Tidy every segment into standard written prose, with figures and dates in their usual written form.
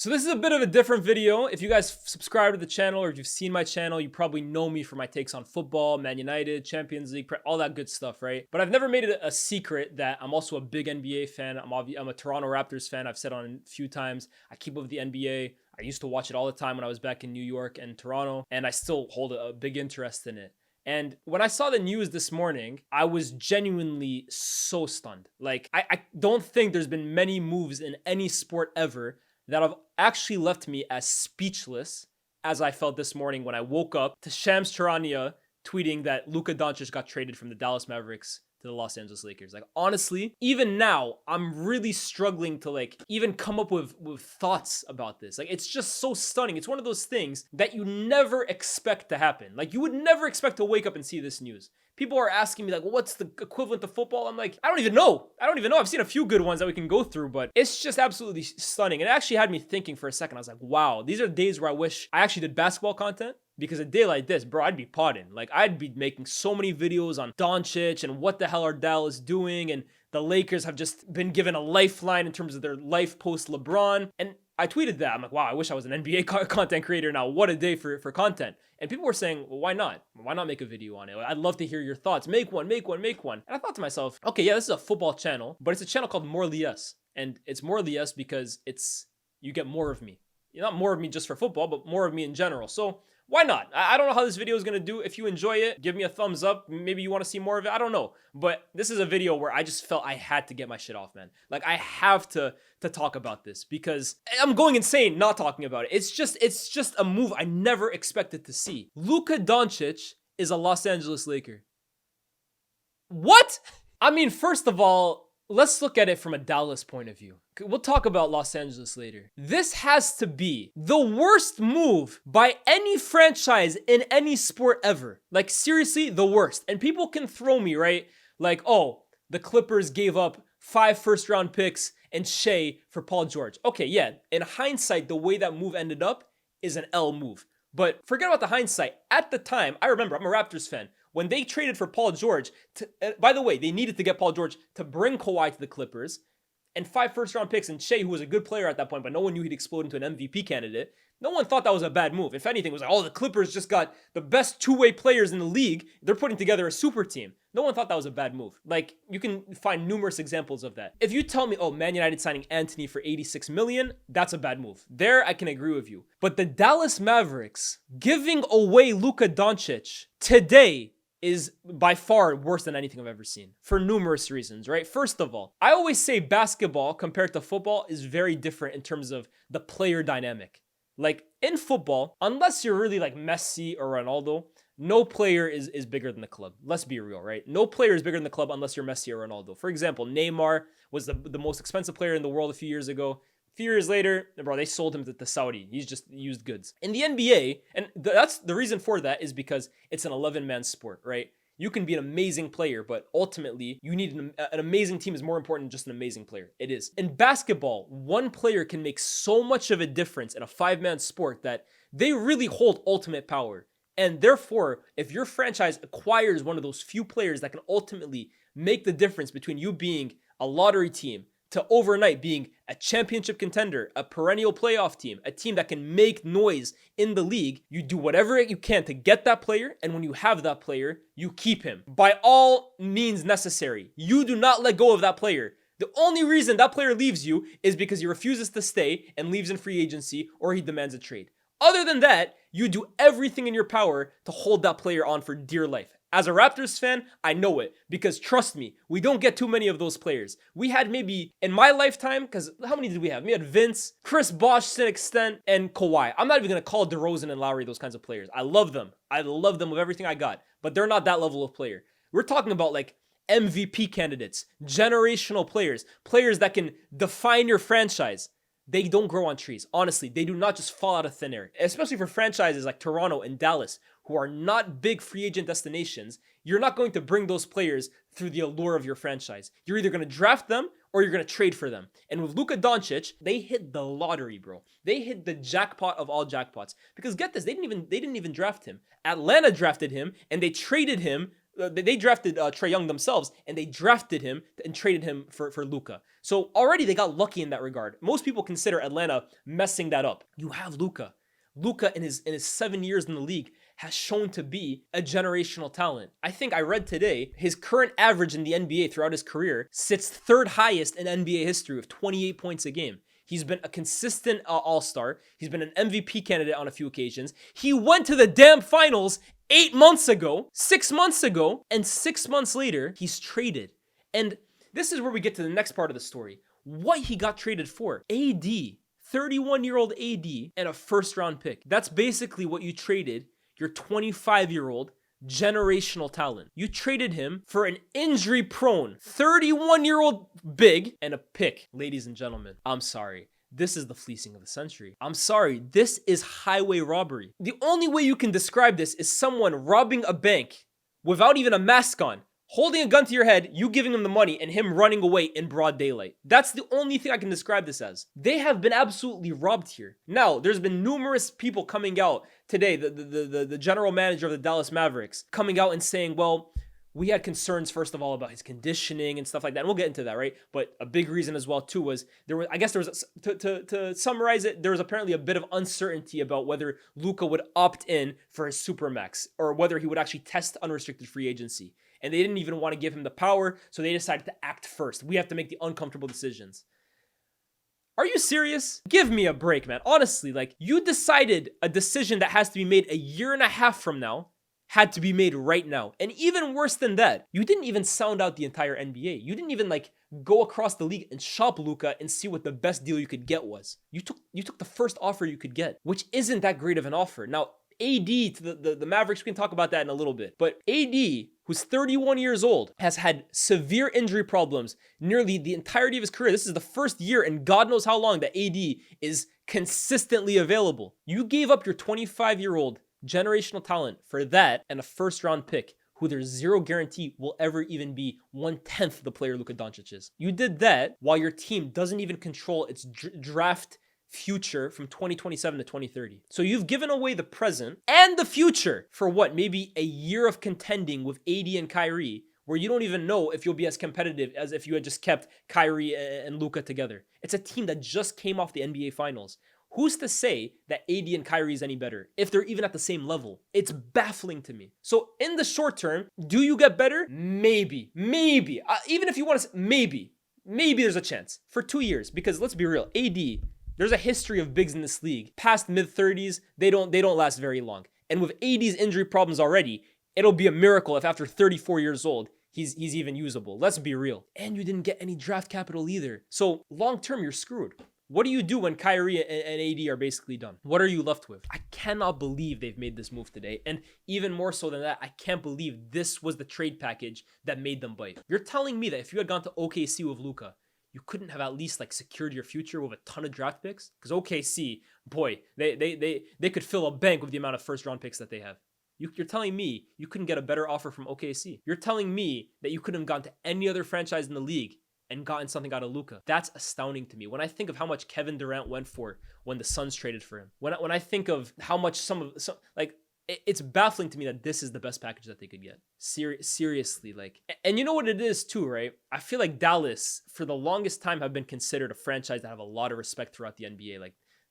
So this is a bit of a different video. If you guys subscribe to the channel or if you've seen my channel, you probably know me for my takes on football, Man United, Champions League, all that good stuff, right? But I've never made it a secret that I'm also a big NBA fan. I'm a Toronto Raptors fan. I've said on a few times. I keep up with the NBA. I used to watch it all the time when I was back in New York and Toronto, and I still hold a big interest in it. And when I saw the news this morning, I was genuinely so stunned. Like, I don't think there's been many moves in any sport ever that have actually left me as speechless as I felt this morning when I woke up to Shams Charania tweeting that Luka Doncic got traded from the Dallas Mavericks to the Los Angeles Lakers. Like, honestly, even now, I'm really struggling to even come up with thoughts about this. Like, it's just so stunning. It's one of those things that you never expect to happen. Like, you would never expect to wake up and see this news. People are asking me, like, well, what's the equivalent to football? I'm like, I don't even know. I've seen a few good ones that we can go through, but it's just absolutely stunning. And it actually had me thinking for a second. I was like, wow, these are days where I wish I actually did basketball content. Because a day like this, bro, I'd be potting. Like, I'd be making so many videos on Doncic and what the hell are Dallas doing. And the Lakers have just been given a lifeline in terms of their life post LeBron. And I tweeted that. I'm like, wow, I wish I was an NBA content creator now. What a day for content. And people were saying, well, why not? Why not make a video on it? I'd love to hear your thoughts. Make one. And I thought to myself, okay, yeah, this is a football channel, but it's a channel called More Lyes. And it's More Lyes because you get more of me. Not more of me just for football, but more of me in general. So why not? I don't know how this video is going to do. If you enjoy it, give me a thumbs up. Maybe you want to see more of it. I don't know. But this is a video where I just felt I had to get my shit off, man. Like, I have to talk about this because I'm going insane not talking about it. It's just a move I never expected to see. Luka Doncic is a Los Angeles Laker. What? I mean, first of all, let's look at it from a Dallas point of view. We'll talk about Los Angeles later. This has to be the worst move by any franchise in any sport ever. Like, seriously, the worst. And people can throw me, right? Like, oh, the Clippers gave up 5 first-round picks and Shea for Paul George. Okay, yeah, in hindsight, the way that move ended up is an L move. But forget about the hindsight. At the time, I remember, I'm a Raptors fan. When they traded for Paul George, by the way, they needed to get Paul George to bring Kawhi to the Clippers, and 5 first-round picks, and Shea, who was a good player at that point, but no one knew he'd explode into an MVP candidate. No one thought that was a bad move. If anything, it was like, oh, the Clippers just got the best two-way players in the league. They're putting together a super team. No one thought that was a bad move. Like, you can find numerous examples of that. If you tell me, oh, Man United signing Anthony for $86 million, that's a bad move. There, I can agree with you. But the Dallas Mavericks giving away Luka Doncic today is by far worse than anything I've ever seen for numerous reasons, right? First of all, I always say basketball compared to football is very different in terms of the player dynamic. Like, in football, unless you're really like Messi or Ronaldo, no player is bigger than the club. Let's be real, right? No player is bigger than the club unless you're Messi or Ronaldo. For example, Neymar was the most expensive player in the world a few years ago. A few years later, bro, they sold him to Saudi. He's just used goods. In the NBA, and that's the reason for that is because it's an 11-man sport, right? You can be an amazing player, but ultimately, you need an amazing team is more important than just an amazing player. It is. In basketball, one player can make so much of a difference in a 5-man sport that they really hold ultimate power. And therefore, if your franchise acquires one of those few players that can ultimately make the difference between you being a lottery team to overnight being a championship contender, a perennial playoff team, a team that can make noise in the league, you do whatever you can to get that player, and when you have that player, you keep him. By all means necessary. You do not let go of that player. The only reason that player leaves you is because he refuses to stay and leaves in free agency or he demands a trade. Other than that, you do everything in your power to hold that player on for dear life. As a Raptors fan, I know it because trust me, we don't get too many of those players. We had maybe in my lifetime, because how many did we have? We had Vince, Chris Bosh to an extent, and Kawhi. I'm not even going to call DeRozan and Lowry those kinds of players. I love them. I love them with everything I got, but they're not that level of player. We're talking about like MVP candidates, generational players, players that can define your franchise. They don't grow on trees. Honestly, they do not just fall out of thin air, especially for franchises like Toronto and Dallas, who are not big free agent destinations. You're not going to bring those players through the allure of your franchise. You're either going to draft them or you're going to trade for them. And with Luka Doncic, they hit the lottery, bro. They hit the jackpot of all jackpots. Because get this, they didn't even draft him. Atlanta drafted him and they traded him They drafted Trae Young themselves, and they drafted him and traded him for Luka. So already they got lucky in that regard. Most people consider Atlanta messing that up. You have Luka. Luka in his 7 years in the league has shown to be a generational talent. I think I read today his current average in the NBA throughout his career sits third highest in NBA history with 28 points a game. He's been a consistent all-star. He's been an MVP candidate on a few occasions. He went to the damn finals 8 months ago, 6 months ago, and 6 months later, he's traded. And this is where we get to the next part of the story. What he got traded for. AD, 31-year-old AD, and a first-round pick. That's basically what you traded your 25-year-old generational talent. You traded him for an injury-prone 31-year-old big and a pick. Ladies and gentlemen, I'm sorry. This is the fleecing of the century. I'm sorry. This is highway robbery. The only way you can describe this is someone robbing a bank without even a mask on, holding a gun to your head, you giving him the money, and him running away in broad daylight. That's the only thing I can describe this as. They have been absolutely robbed here. Now, there's been numerous people coming out today, the general manager of the Dallas Mavericks, coming out and saying, well, we had concerns, first of all, about his conditioning and stuff like that. And we'll get into that, right? But a big reason as well, too, was to summarize it, there was apparently a bit of uncertainty about whether Luka would opt in for his Supermax or whether he would actually test unrestricted free agency. And they didn't even want to give him the power, so they decided to act first. We have to make the uncomfortable decisions. Are you serious? Give me a break, man. Honestly, like, you decided a decision that has to be made a year and a half from now had to be made right now. And even worse than that, you didn't even sound out the entire NBA. You didn't even go across the league and shop Luka and see what the best deal you could get was. You took the first offer you could get, which isn't that great of an offer. Now, AD to the Mavericks, we can talk about that in a little bit. But AD, who's 31 years old, has had severe injury problems nearly the entirety of his career. This is the first year in God knows how long that AD is consistently available. You gave up your 25-year-old generational talent for that and a first-round pick who there's zero guarantee will ever even be 1/10 the player Luka Doncic is. You did that while your team doesn't even control its draft future from 2027 to 2030. So you've given away the present and the future for what? Maybe a year of contending with AD and Kyrie, where you don't even know if you'll be as competitive as if you had just kept Kyrie and Luka together. It's a team that just came off the NBA Finals. Who's to say that AD and Kyrie is any better if they're even at the same level? It's baffling to me. So in the short term, do you get better? Maybe. Even if you want to, maybe there's a chance for 2 years, because let's be real, AD, there's a history of bigs in this league. Past mid-30s, they don't last very long. And with AD's injury problems already, it'll be a miracle if after 34 years old, he's even usable. Let's be real. And you didn't get any draft capital either. So long-term, you're screwed. What do you do when Kyrie and AD are basically done? What are you left with? I cannot believe they've made this move today. And even more so than that, I can't believe this was the trade package that made them bite. You're telling me that if you had gone to OKC with Luka, you couldn't have at least secured your future with a ton of draft picks? Because OKC, boy, they could fill a bank with the amount of first round picks that they have. You're telling me you couldn't get a better offer from OKC. You're telling me that you couldn't have gone to any other franchise in the league and gotten something out of Luka. That's astounding to me. When I think of how much Kevin Durant went for when the Suns traded for him, when I think of how much it's baffling to me that this is the best package that they could get. Seriously, and you know what it is too, right? I feel like Dallas, for the longest time, have been considered a franchise that have a lot of respect throughout the NBA.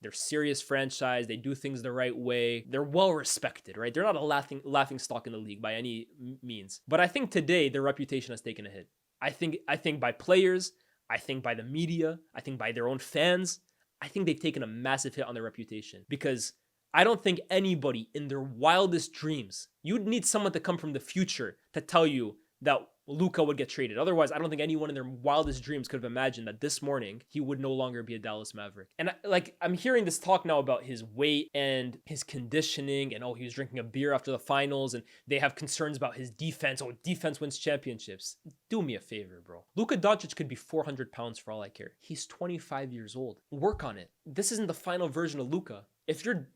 They're serious franchise. They do things the right way. They're well respected, right? They're not a laughing stock in the league by any means. But I think today their reputation has taken a hit. I think by players, I think by the media, I think by their own fans, I think they've taken a massive hit on their reputation, because I don't think anybody in their wildest dreams, you'd need someone to come from the future to tell you that Luka would get traded. Otherwise, I don't think anyone in their wildest dreams could have imagined that this morning he would no longer be a Dallas Maverick. And I'm hearing this talk now about his weight and his conditioning, and he was drinking a beer after the finals, and they have concerns about his defense. Defense wins championships. Do me a favor, bro. Luka Doncic could be 400 pounds for all I care. He's 25 years old. Work on it. This isn't the final version of Luka. If you're,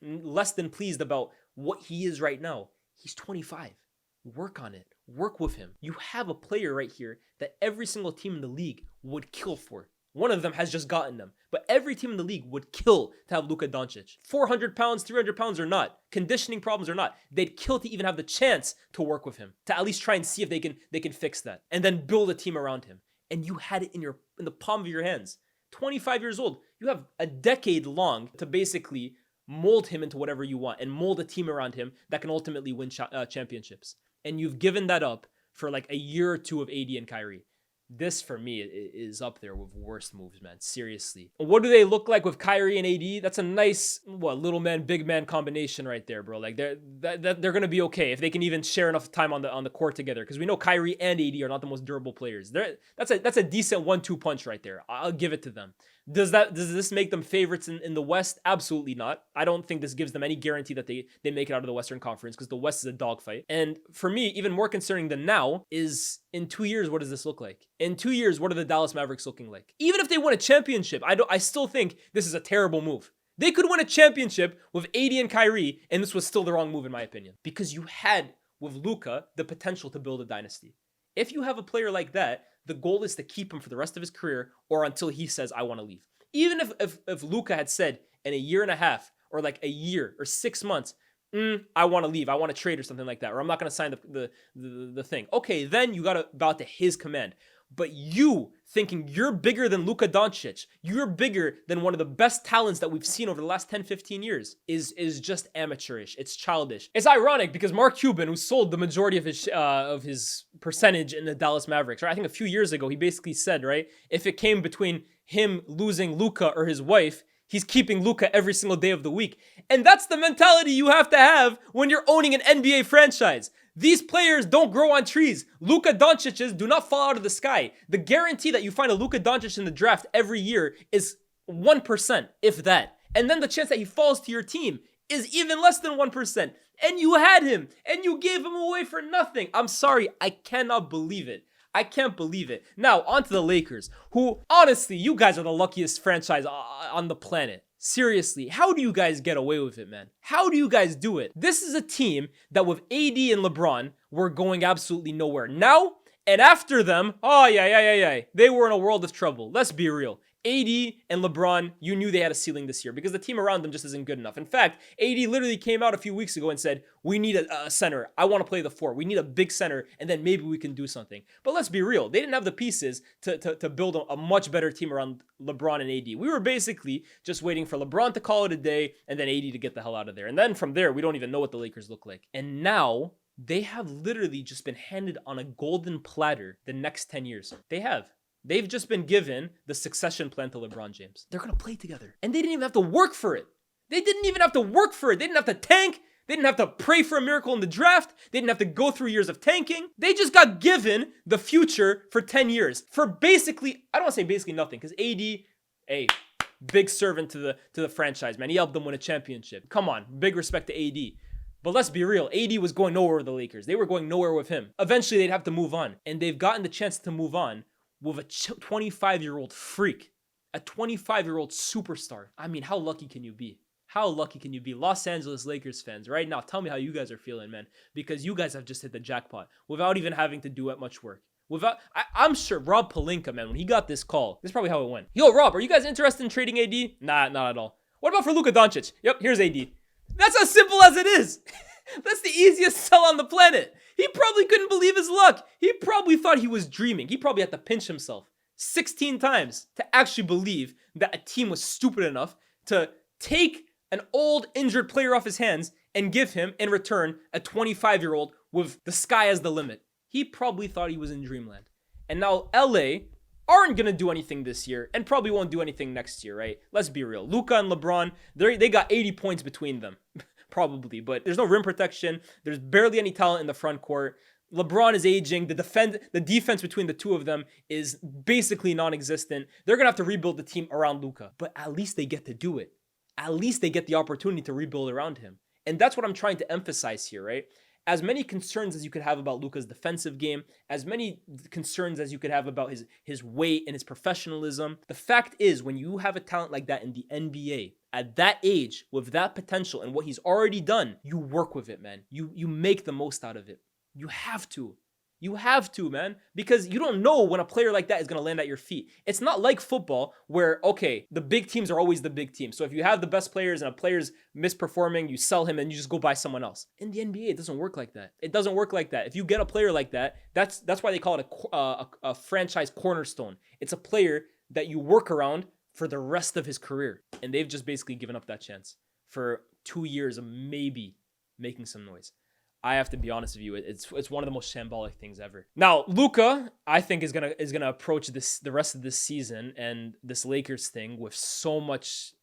less than pleased about what he is right now, he's 25. Work on it. Work with him. You have a player right here that every single team in the league would kill for. One of them has just gotten them. But every team in the league would kill to have Luka Doncic. 400 pounds, 300 pounds or not, conditioning problems or not, they'd kill to even have the chance to work with him, to at least try and see if they can fix that, and then build a team around him. And you had it in the palm of your hands. 25 years old, you have a decade long to basically mold him into whatever you want and mold a team around him that can ultimately win championships. And you've given that up for like a year or two of AD and Kyrie. This, for me, is up there with worst moves, man. Seriously. What do they look like with Kyrie and AD? That's a nice, little man, big man combination right there, bro. Like, they're going to be okay if they can even share enough time on the court together. Because we know Kyrie and AD are not the most durable players. That's a decent 1-2 punch right there. I'll give it to them. Does this make them favorites in the West? Absolutely not. I don't think this gives them any guarantee that they make it out of the Western Conference, because the West is a dogfight. And for me, even more concerning than now is, in 2 years, what does this look like? In 2 years, what are the Dallas Mavericks looking like? Even if they win a championship, I still think this is a terrible move. They could win a championship with AD and Kyrie, and this was still the wrong move in my opinion. Because you had, with Luka, the potential to build a dynasty. If you have a player like that, the goal is to keep him for the rest of his career or until he says, I want to leave. Even if Luka had said in a year and a half or like a year or 6 months, I want to leave, I want to trade or something like that, or I'm not going to sign the thing. Okay, then you got to bow to his command. But you thinking you're bigger than Luka Doncic, you're bigger than one of the best talents that we've seen over the last 10, 15 years is just amateurish. It's childish. It's ironic because Mark Cuban, who sold the majority of his percentage in the Dallas Mavericks, right? I think a few years ago, he basically said, right, if it came between him losing Luka or his wife, he's keeping Luka every single day of the week. And that's the mentality you have to have when you're owning an NBA franchise. These players don't grow on trees. Luka Doncic's do not fall out of the sky. The guarantee that you find a Luka Doncic in the draft every year is 1%, if that. And then the chance that he falls to your team is even less than 1%. And you had him, and you gave him away for nothing. I'm sorry, I cannot believe it. I can't believe it. Now, on to the Lakers, who, honestly, you guys are the luckiest franchise on the planet. Seriously, how do you guys get away with it, man? How do you guys do it? This is a team that with AD and LeBron were going absolutely nowhere. Now, and after them, they were in a world of trouble. Let's be real. AD and LeBron, you knew they had a ceiling this year because the team around them just isn't good enough. In fact, AD literally came out a few weeks ago and said, we need a center. I want to play the 4. We need a big center, and then maybe we can do something. But let's be real. They didn't have the pieces to build a much better team around LeBron and AD. We were basically just waiting for LeBron to call it a day and then AD to get the hell out of there. And then from there, we don't even know what the Lakers look like. And now they have literally just been handed on a golden platter the next 10 years. They have. They've just been given the succession plan to LeBron James. They're going to play together. And they didn't even have to work for it. They didn't even have to work for it. They didn't have to tank. They didn't have to pray for a miracle in the draft. They didn't have to go through years of tanking. They just got given the future for 10 years. For basically, I don't want to say basically nothing, because AD, big servant to the franchise, man. He helped them win a championship. Come on, big respect to AD. But let's be real, AD was going nowhere with the Lakers. They were going nowhere with him. Eventually, they'd have to move on. And they've gotten the chance to move on with a 25-year-old freak, a 25-year-old superstar. I mean, how lucky can you be? How lucky can you be? Los Angeles Lakers fans, right now, tell me how you guys are feeling, man. Because you guys have just hit the jackpot without even having to do much work. I'm sure Rob Pelinka, man, when he got this call, this is probably how it went. Yo, Rob, are you guys interested in trading AD? Nah, not at all. What about for Luka Doncic? Yep, here's AD. That's as simple as it is. That's the easiest sell on the planet. He probably couldn't believe his luck. He probably thought he was dreaming. He probably had to pinch himself 16 times to actually believe that a team was stupid enough to take an old injured player off his hands and give him, in return, a 25-year-old with the sky as the limit. He probably thought he was in dreamland. And now LA aren't going to do anything this year and probably won't do anything next year, right? Let's be real. Luka and LeBron, they got 80 points between them. Probably, but there's no rim protection. There's barely any talent in the front court. LeBron is aging. The defense between the two of them is basically non-existent. They're going to have to rebuild the team around Luka, but at least they get to do it. At least they get the opportunity to rebuild around him. And that's what I'm trying to emphasize here, right? As many concerns as you could have about Luka's defensive game, as many concerns as you could have about his weight and his professionalism, the fact is, when you have a talent like that in the NBA, at that age, with that potential and what he's already done, you work with it, man. You make the most out of it. You have to. You have to, man, because you don't know when a player like that is going to land at your feet. It's not like football where, okay, the big teams are always the big teams. So if you have the best players and a player's misperforming, you sell him and you just go buy someone else. In the NBA, it doesn't work like that. It doesn't work like that. If you get a player like that, that's why they call it a franchise cornerstone. It's a player that you work around for the rest of his career. And they've just basically given up that chance for 2 years of maybe making some noise. I have to be honest with you, it's one of the most shambolic things ever. Now, Luka, I think is gonna approach the rest of this season and this Lakers thing with so much.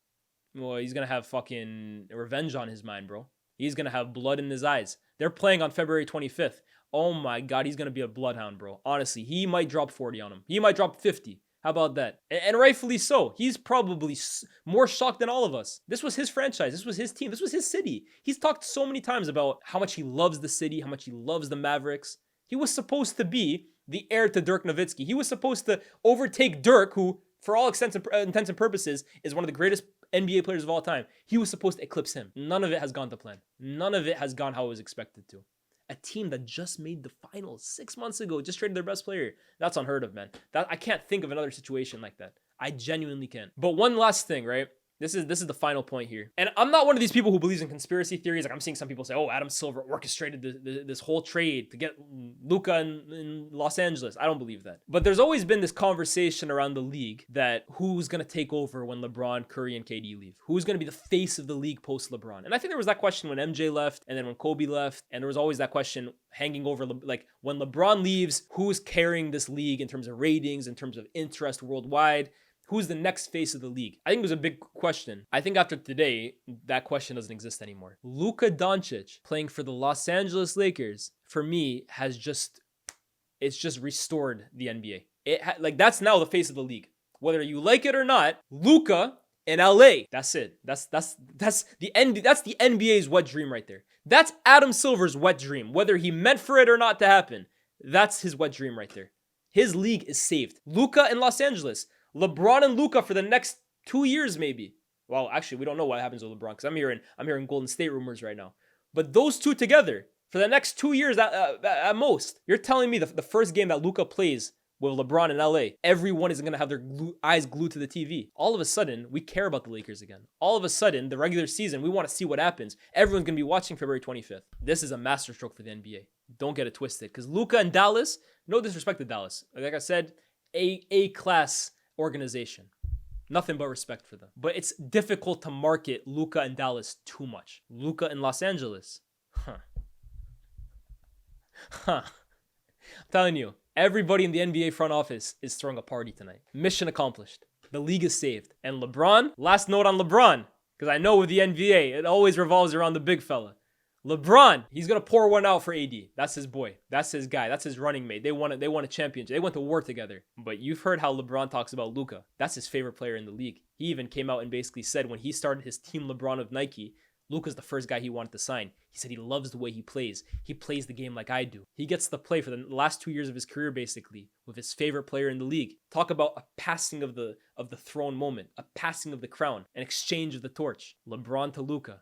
Well, he's gonna have fucking revenge on his mind, bro. He's gonna have blood in his eyes. They're playing on February 25th. Oh my God, he's gonna be a bloodhound, bro. Honestly, he might drop 40 on him. He might drop 50. How about that? And rightfully so. He's probably more shocked than all of us. This was his franchise. This was his team. This was his city. He's talked so many times about how much he loves the city, how much he loves the Mavericks. He was supposed to be the heir to Dirk Nowitzki. He was supposed to overtake Dirk, who, for all intents and purposes, is one of the greatest NBA players of all time. He was supposed to eclipse him. None of it has gone to plan. None of it has gone how it was expected to. A team that just made the finals 6 months ago, just traded their best player. That's unheard of, man. I can't think of another situation like that. I genuinely can't. But one last thing, right? This is the final point here. And I'm not one of these people who believes in conspiracy theories. Like I'm seeing some people say, oh, Adam Silver orchestrated this whole trade to get Luka in Los Angeles. I don't believe that. But there's always been this conversation around the league that who's going to take over when LeBron, Curry, and KD leave? Who's going to be the face of the league post LeBron? And I think there was that question when MJ left and then when Kobe left. And there was always that question hanging over, like when LeBron leaves, who's carrying this league in terms of ratings, in terms of interest worldwide? Who's the next face of the league? I think it was a big question. I think after today, that question doesn't exist anymore. Luka Doncic playing for the Los Angeles Lakers, for me, it's just restored the NBA. That's now the face of the league. Whether you like it or not, Luka in LA. That's it. That's the NBA's wet dream right there. That's Adam Silver's wet dream. Whether he meant for it or not to happen, that's his wet dream right there. His league is saved. Luka in Los Angeles. LeBron and Luka for the next 2 years, maybe. Well, actually, we don't know what happens with LeBron because I'm hearing Golden State rumors right now. But those two together for the next 2 years at most. You're telling me the first game that Luka plays with LeBron in LA, everyone is going to have their eyes glued to the TV. All of a sudden, we care about the Lakers again. All of a sudden, the regular season, we want to see what happens. Everyone's going to be watching February 25th. This is a masterstroke for the NBA. Don't get it twisted because Luka and Dallas, no disrespect to Dallas. Like I said, A-class organization. Nothing but respect for them. But it's difficult to market Luka and Dallas too much. Luka in Los Angeles. I'm telling you, everybody in the NBA front office is throwing a party tonight. Mission accomplished. The league is saved. And LeBron, last note on LeBron, because I know with the NBA, it always revolves around the big fella. LeBron, he's going to pour one out for AD. That's his boy. That's his guy. That's his running mate. They won a championship. They went to war together. But you've heard how LeBron talks about Luka. That's his favorite player in the league. He even came out and basically said when he started his team LeBron of Nike, Luka's the first guy he wanted to sign. He said he loves the way he plays. He plays the game like I do. He gets to play for the last 2 years of his career basically with his favorite player in the league. Talk about a passing of the throne moment, a passing of the crown, an exchange of the torch. LeBron to Luka.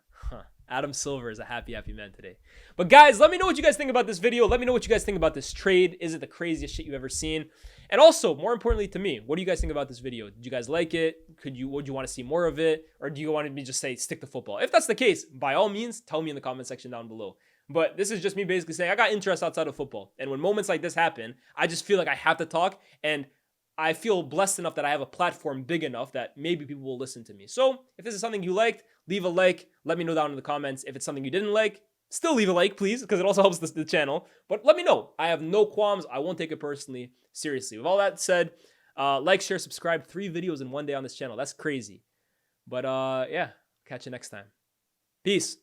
Adam Silver is a happy man today. But guys, let me know what you guys think about this video. Let me know what you guys think about this trade. Is it the craziest shit you've ever seen? And also, more importantly to me, what do you guys think about this video? Did you guys like it? Would you want to see more of it? Or do you want me to just say stick to football? If that's the case, by all means, tell me in the comment section down below. But this is just me basically saying I got interest outside of football. And when moments like this happen, I just feel like I have to talk. And I feel blessed enough that I have a platform big enough that maybe people will listen to me. So if this is something you liked, leave a like. Let me know down in the comments. If it's something you didn't like, still leave a like, please, because it also helps the channel. But let me know. I have no qualms. I won't take it personally. Seriously. With all that said, like, share, subscribe. 3 videos in one day on this channel. That's crazy. But yeah, catch you next time. Peace.